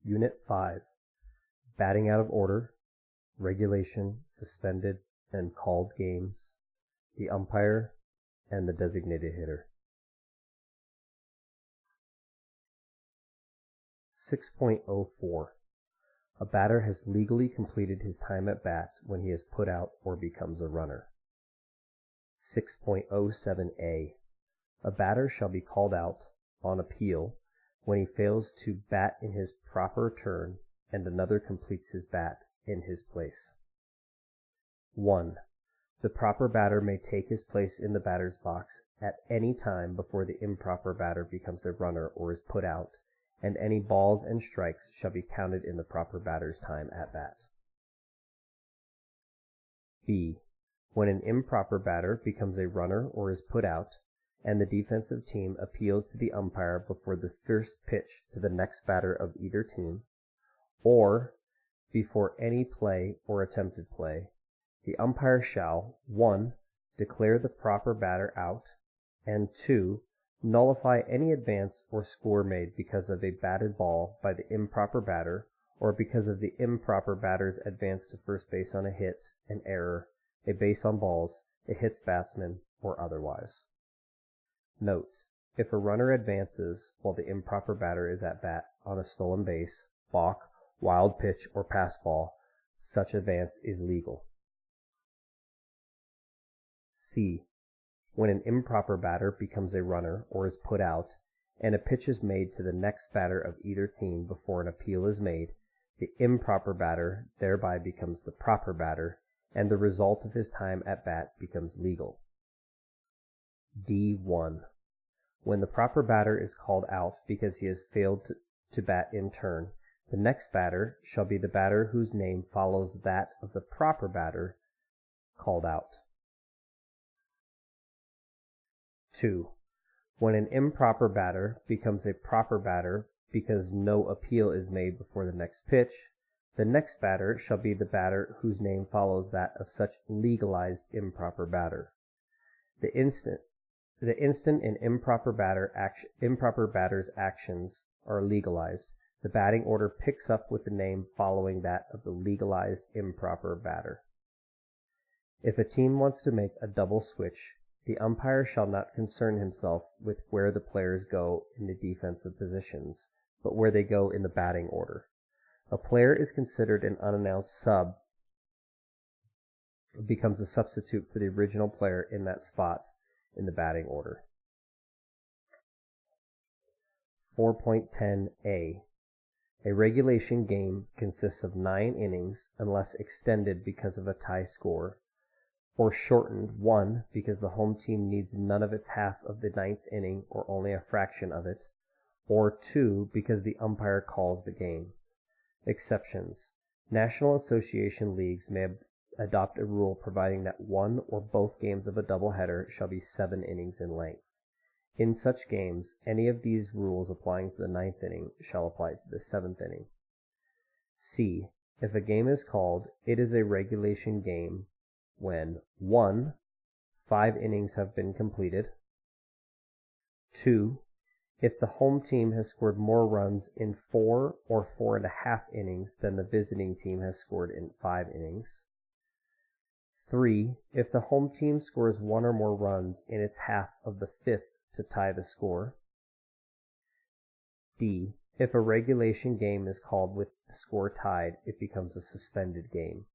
Unit 5, Batting Out of Order, Regulation, Suspended, and Called Games, the Umpire, and the Designated Hitter. 6.04. A batter has legally completed his time at bat when he is put out or becomes a runner. 6.07a. A batter shall be called out, on appeal, when he fails to bat in his proper turn and another completes his bat in his place. 1. The proper batter may take his place in the batter's box at any time before the improper batter becomes a runner or is put out, and any balls and strikes shall be counted in the proper batter's time at bat. B. When an improper batter becomes a runner or is put out, and the defensive team appeals to the umpire before the first pitch to the next batter of either team, or before any play or attempted play, the umpire shall 1. Declare the proper batter out, and 2. Nullify any advance or score made because of a batted ball by the improper batter, or because of the improper batter's advance to first base on a hit, an error, a base on balls, a hits batsman, or otherwise. Note: if a runner advances while the improper batter is at bat on a stolen base, balk, wild pitch, or pass ball, such advance is legal. C. When an improper batter becomes a runner or is put out, and a pitch is made to the next batter of either team before an appeal is made, the improper batter thereby becomes the proper batter, and the result of his time at bat becomes legal. D1. When the proper batter is called out because he has failed to bat in turn, the next batter shall be the batter whose name follows that of the proper batter called out. 2. When an improper batter becomes a proper batter because no appeal is made before the next pitch, the next batter shall be the batter whose name follows that of such legalized improper batter. The instant an improper batter's actions are legalized, the batting order picks up with the name following that of the legalized improper batter. If a team wants to make a double switch, the umpire shall not concern himself with where the players go in the defensive positions, but where they go in the batting order. A player is considered an unannounced sub, becomes a substitute for the original player in that spot in the batting order. 4.10a. A regulation game consists of 9 innings unless extended because of a tie score, or shortened 1 because the home team needs none of its half of the 9th inning or only a fraction of it, or 2 because the umpire calls the game. Exceptions: National Association leagues may adopt a rule providing that one or both games of a doubleheader shall be 7 innings in length. In such games, any of these rules applying to the 9th inning shall apply to the 7th inning. C. If a game is called, it is a regulation game when 1. 5 innings have been completed, 2. If the home team has scored more runs in 4 or 4.5 innings than the visiting team has scored in 5 innings, 3. If the home team scores 1 or more runs in its half of the 5th to tie the score, D. If a regulation game is called with the score tied, it becomes a suspended game.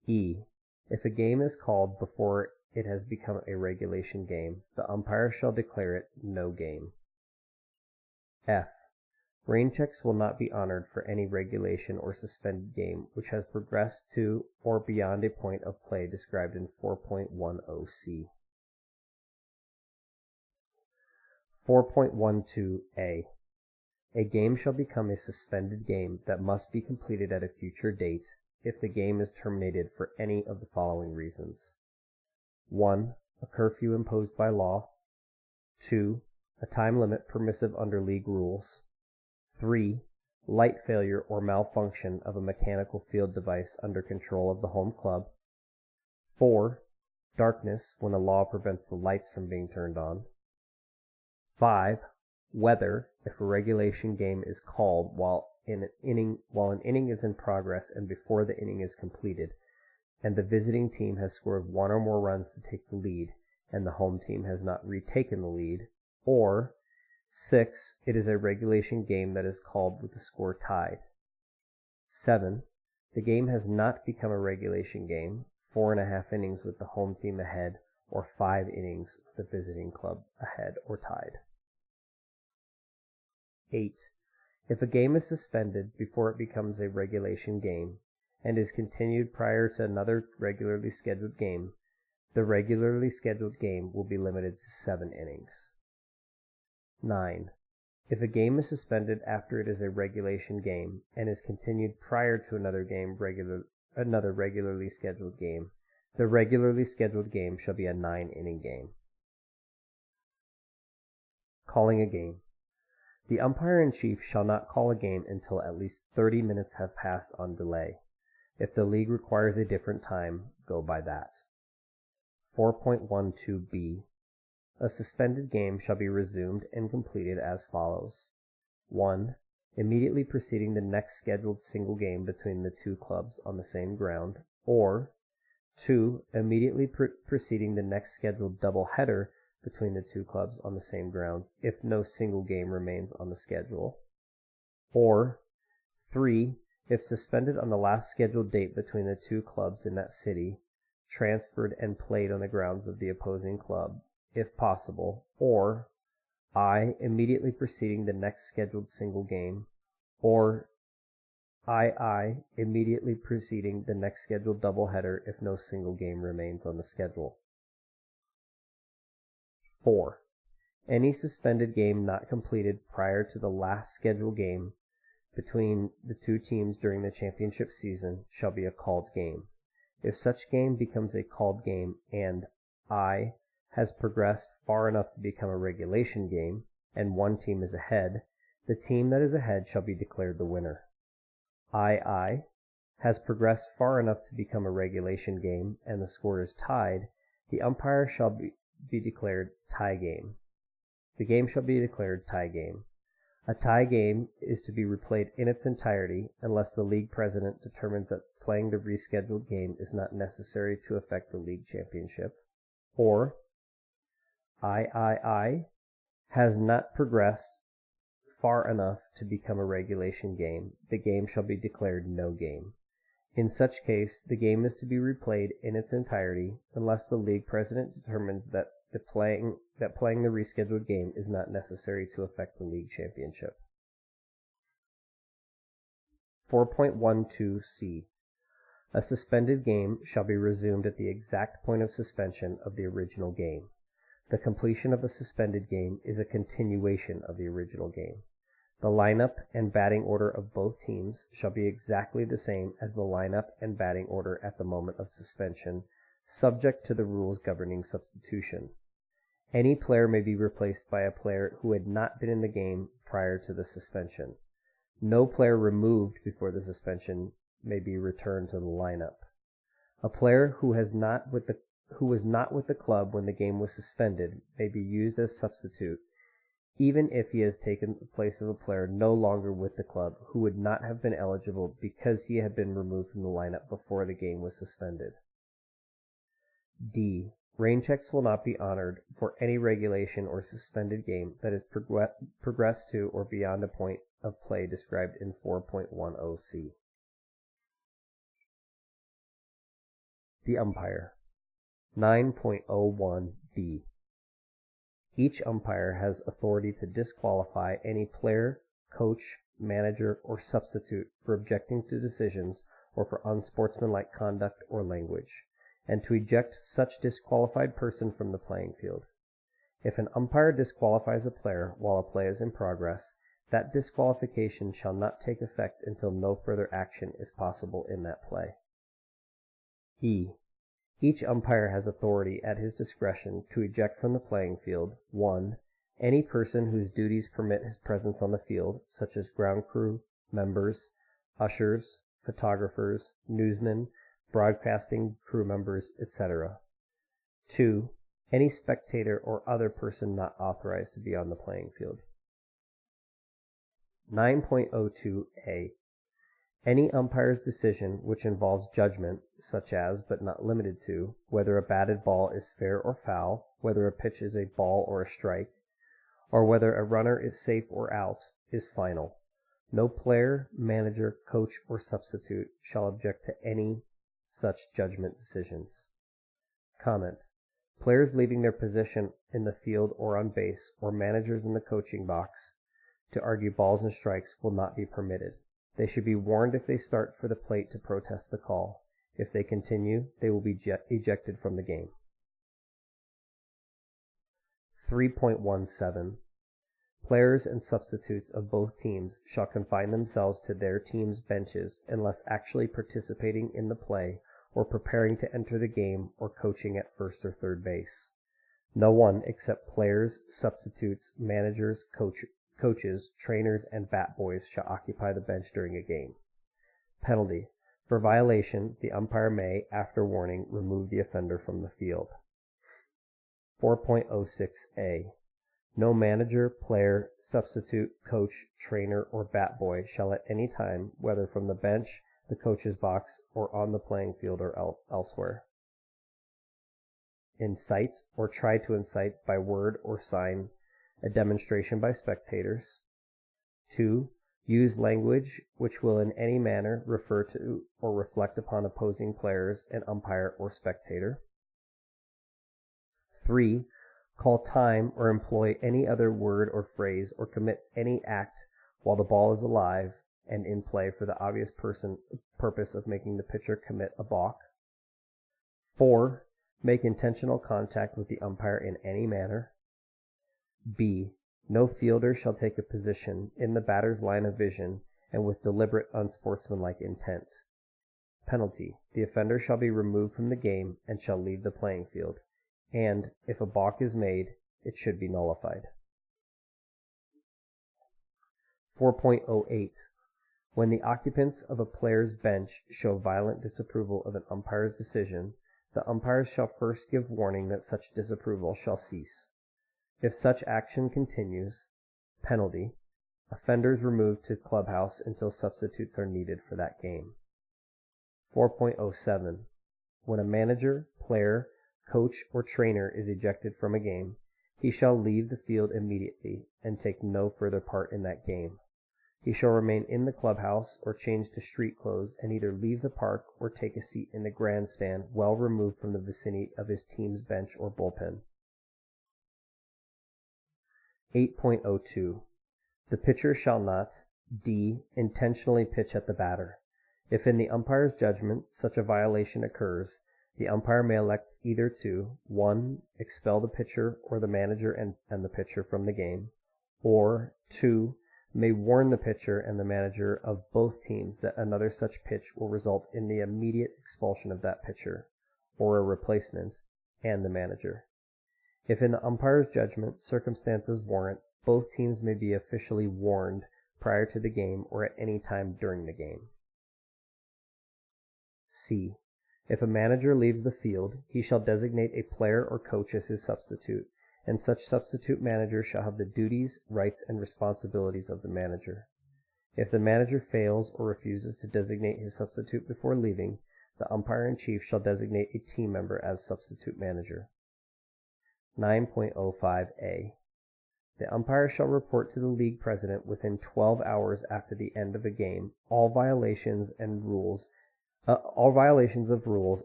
E. If a game is called before it has become a regulation game, the umpire shall declare it no game. F. Rain checks will not be honored for any regulation or suspended game which has progressed to or beyond a point of play described in 4.10c. 4.12a. A game shall become a suspended game that must be completed at a future date if the game is terminated for any of the following reasons. 1. A curfew imposed by law. 2. A time limit permissive under league rules. 3. Light failure or malfunction of a mechanical field device under control of the home club. 4. Darkness when a law prevents the lights from being turned on. 5. whether, if a regulation game is called while an inning is in progress and before the inning is completed, and the visiting team has scored one or more runs to take the lead, and the home team has not retaken the lead, or 6. It is a regulation game that is called with the score tied. 7. The game has not become a regulation game, 4.5 innings with the home team ahead, or 5 innings with the visiting club ahead or tied. 8. If a game is suspended before it becomes a regulation game and is continued prior to another regularly scheduled game, the regularly scheduled game will be limited to 7 innings. 9. If a game is suspended after it is a regulation game and is continued prior to another regularly scheduled game, the regularly scheduled game shall be a 9-inning game. Calling a game. The umpire-in-chief shall not call a game until at least 30 minutes have passed on delay. If the league requires a different time, go by that. 4.12b. A suspended game shall be resumed and completed as follows. 1. Immediately preceding the next scheduled single game between the two clubs on the same ground, or 2. Immediately preceding the next scheduled doubleheader between the two clubs on the same grounds if no single game remains on the schedule, or 3. If suspended on the last scheduled date between the two clubs in that city, transferred and played on the grounds of the opposing club, if possible, or I. Immediately preceding the next scheduled single game, or II. Immediately preceding the next scheduled doubleheader if no single game remains on the schedule. 4. Any suspended game not completed prior to the last scheduled game between the two teams during the championship season shall be a called game. If such game becomes a called game and I. has progressed far enough to become a regulation game, and one team is ahead, the team that is ahead shall be declared the winner. II. has progressed far enough to become a regulation game, and the score is tied, the umpire shall be declared tie game. The game shall be declared tie game. A tie game is to be replayed in its entirety unless the league president determines that playing the rescheduled game is not necessary to affect the league championship, or III has not progressed far enough to become a regulation game. The game shall be declared no game. In such case, the game is to be replayed in its entirety unless the league president determines that playing the rescheduled game is not necessary to affect the league championship. 4.12c. A suspended game shall be resumed at the exact point of suspension of the original game. The completion of a suspended game is a continuation of the original game. The lineup and batting order of both teams shall be exactly the same as the lineup and batting order at the moment of suspension, subject to the rules governing substitution. Any player may be replaced by a player who had not been in the game prior to the suspension. No player removed before the suspension may be returned to the lineup. A player who was not with the club when the game was suspended may be used as substitute, even if he has taken the place of a player no longer with the club who would not have been eligible because he had been removed from the lineup before the game was suspended. D. Rain checks will not be honored for any regulation or suspended game that is progressed to or beyond a point of play described in 4.10c. The umpire. 9.01d. Each umpire has authority to disqualify any player, coach, manager, or substitute for objecting to decisions or for unsportsmanlike conduct or language, and to eject such disqualified person from the playing field. If an umpire disqualifies a player while a play is in progress, that disqualification shall not take effect until no further action is possible in that play. E. Each umpire has authority at his discretion to eject from the playing field 1. Any person whose duties permit his presence on the field, such as ground crew, members, ushers, photographers, newsmen, broadcasting crew members, etc. 2. Any spectator or other person not authorized to be on the playing field. 9.02a. Any umpire's decision which involves judgment, such as, but not limited to, whether a batted ball is fair or foul, whether a pitch is a ball or a strike, or whether a runner is safe or out, is final. No player, manager, coach, or substitute shall object to any such judgment decisions. Comment. Players leaving their position in the field or on base, or managers in the coaching box to argue balls and strikes will not be permitted. They should be warned if they start for the plate to protest the call. If they continue, they will be ejected from the game. 3.17. Players and substitutes of both teams shall confine themselves to their team's benches unless actually participating in the play or preparing to enter the game or coaching at first or third base. No one except players, substitutes, managers, coaches, trainers, and bat boys shall occupy the bench during a game. Penalty. For violation, the umpire may, after warning, remove the offender from the field. 4.06a. No manager, player, substitute, coach, trainer, or bat boy shall at any time, whether from the bench, the coach's box, or on the playing field or elsewhere, incite or try to incite by word or sign a demonstration by spectators. 2. Use language which will in any manner refer to or reflect upon opposing players, an umpire, or spectator. 3. Call time or employ any other word or phrase or commit any act while the ball is alive and in play for the obvious purpose of making the pitcher commit a balk. 4. Make intentional contact with the umpire in any manner. B. No fielder shall take a position in the batter's line of vision and with deliberate unsportsmanlike intent. Penalty. The offender shall be removed from the game and shall leave the playing field, and if a balk is made, it should be nullified. 4.08. When the occupants of a player's bench show violent disapproval of an umpire's decision, the umpires shall first give warning that such disapproval shall cease. If such action continues, penalty, offenders removed to clubhouse until substitutes are needed for that game. 4.07. When a manager, player, coach, or trainer is ejected from a game, he shall leave the field immediately and take no further part in that game. He shall remain in the clubhouse or change to street clothes and either leave the park or take a seat in the grandstand well removed from the vicinity of his team's bench or bullpen. 8.02. The pitcher shall not, d. intentionally pitch at the batter. If in the umpire's judgment such a violation occurs, the umpire may elect either to 1. Expel the pitcher or the manager and the pitcher from the game, or 2. May warn the pitcher and the manager of both teams that another such pitch will result in the immediate expulsion of that pitcher, or a replacement, and the manager. If in the umpire's judgment circumstances warrant, both teams may be officially warned prior to the game or at any time during the game. C. If a manager leaves the field, he shall designate a player or coach as his substitute, and such substitute manager shall have the duties, rights, and responsibilities of the manager. If the manager fails or refuses to designate his substitute before leaving, the umpire-in-chief shall designate a team member as substitute manager. 9.05a. The umpire shall report to the league president within 12 hours after the end of a game all violations of rules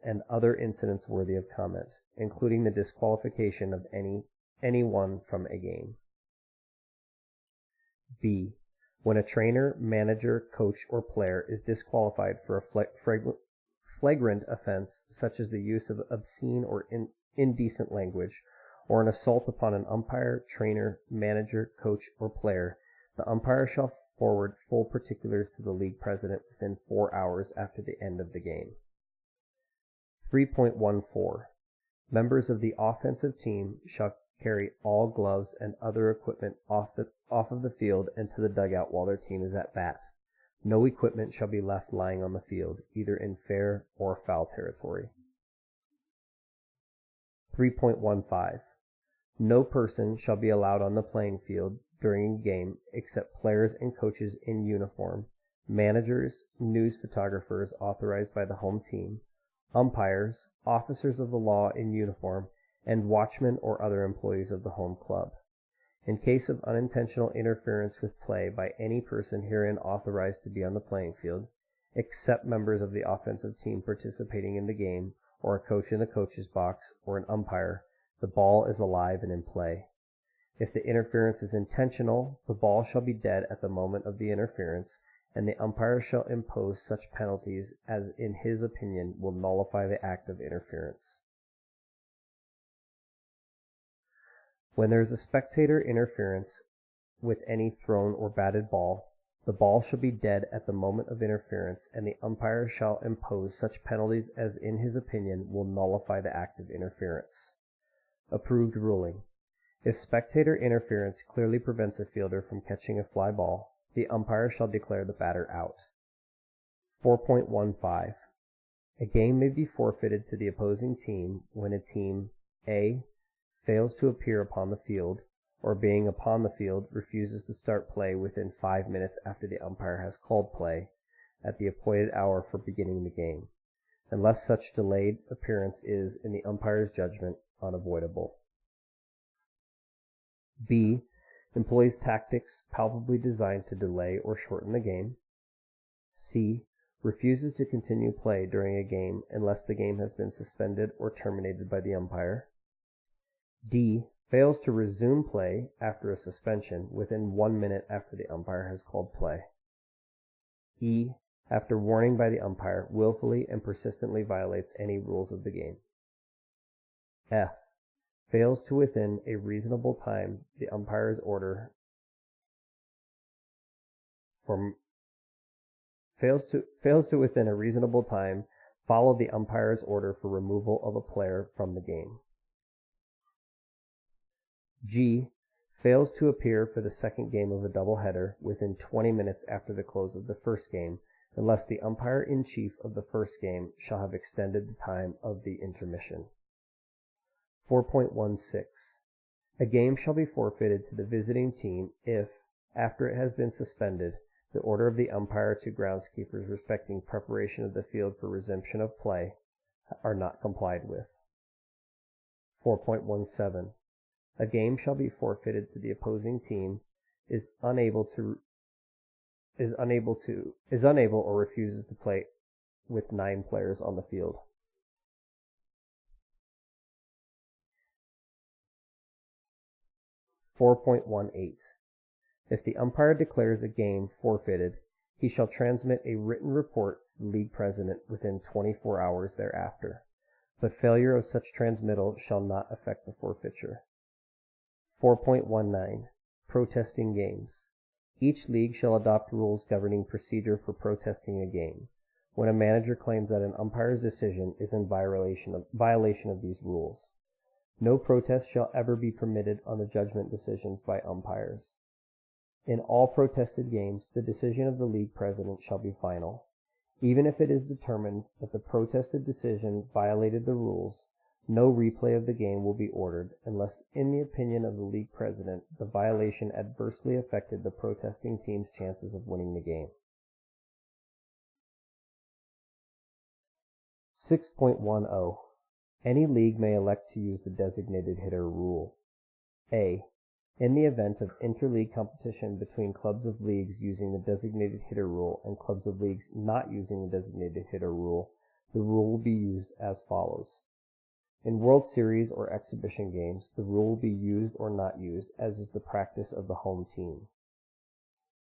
and other incidents worthy of comment, including the disqualification of anyone from a game. B. When a trainer, manager, coach, or player is disqualified for a flagrant offense, such as the use of obscene or indecent language, or an assault upon an umpire, trainer, manager, coach, or player, the umpire shall forward full particulars to the league president within 4 hours after the end of the game. 3.14. Members of the offensive team shall carry all gloves and other equipment off of the field and to the dugout while their team is at bat. No equipment shall be left lying on the field, either in fair or foul territory. 3.15. No person shall be allowed on the playing field during a game except players and coaches in uniform, managers, news photographers authorized by the home team, umpires, officers of the law in uniform, and watchmen or other employees of the home club. In case of unintentional interference with play by any person herein authorized to be on the playing field, except members of the offensive team participating in the game, or a coach in the coach's box, or an umpire, the ball is alive and in play. If the interference is intentional, the ball shall be dead at the moment of the interference, and the umpire shall impose such penalties as in his opinion will nullify the act of interference. When there is a spectator interference with any thrown or batted ball, the ball shall be dead at the moment of interference, and the umpire shall impose such penalties as in his opinion will nullify the act of interference. Approved ruling. If spectator interference clearly prevents a fielder from catching a fly ball, the umpire shall declare the batter out. 4.15. A game may be forfeited to the opposing team when a team A. fails to appear upon the field, or being upon the field refuses to start play within 5 minutes after the umpire has called play at the appointed hour for beginning the game, unless such delayed appearance is, in the umpire's judgment, unavoidable. B. Employs tactics palpably designed to delay or shorten the game. C. Refuses to continue play during a game unless the game has been suspended or terminated by the umpire. D. Fails to resume play after a suspension within 1 minute after the umpire has called play. E. After warning by the umpire, willfully and persistently violates any rules of the game. F. Fails to within a reasonable time the umpire's order fails to within a reasonable time follow the umpire's order for removal of a player from the game. G. Fails to appear for the second game of a doubleheader within 20 minutes after the close of the first game, unless the umpire-in-chief of the first game shall have extended the time of the intermission. 4.16. A game shall be forfeited to the visiting team if, after it has been suspended, the order of the umpire to groundskeepers respecting preparation of the field for resumption of play are not complied with. 4.17. A game shall be forfeited to the opposing team is unable or refuses to play with 9 players on the field. 4.18. If the umpire declares a game forfeited, he shall transmit a written report to the league president within 24 hours thereafter, but failure of such transmittal shall not affect the forfeiture. 4.19. Protesting games. Each league shall adopt rules governing procedure for protesting a game, when a manager claims that an umpire's decision is in violation of these rules. No protest shall ever be permitted on the judgment decisions by umpires. In all protested games, the decision of the league president shall be final. Even if it is determined that the protested decision violated the rules, no replay of the game will be ordered unless, in the opinion of the league president, the violation adversely affected the protesting team's chances of winning the game. 6.10. Any league may elect to use the designated hitter rule. A. In the event of interleague competition between clubs of leagues using the designated hitter rule and clubs of leagues not using the designated hitter rule, the rule will be used as follows. In World Series or exhibition games, the rule will be used or not used, as is the practice of the home team.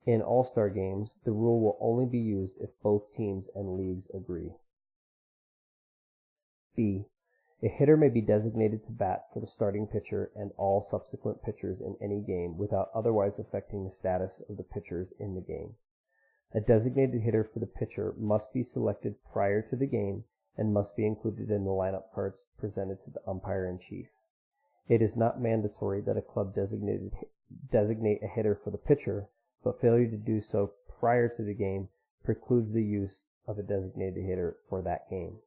In All-Star games, the rule will only be used if both teams and leagues agree. B. A hitter may be designated to bat for the starting pitcher and all subsequent pitchers in any game without otherwise affecting the status of the pitchers in the game. A designated hitter for the pitcher must be selected prior to the game and must be included in the lineup cards presented to the umpire-in-chief. It is not mandatory that a club designate a hitter for the pitcher, but failure to do so prior to the game precludes the use of a designated hitter for that game.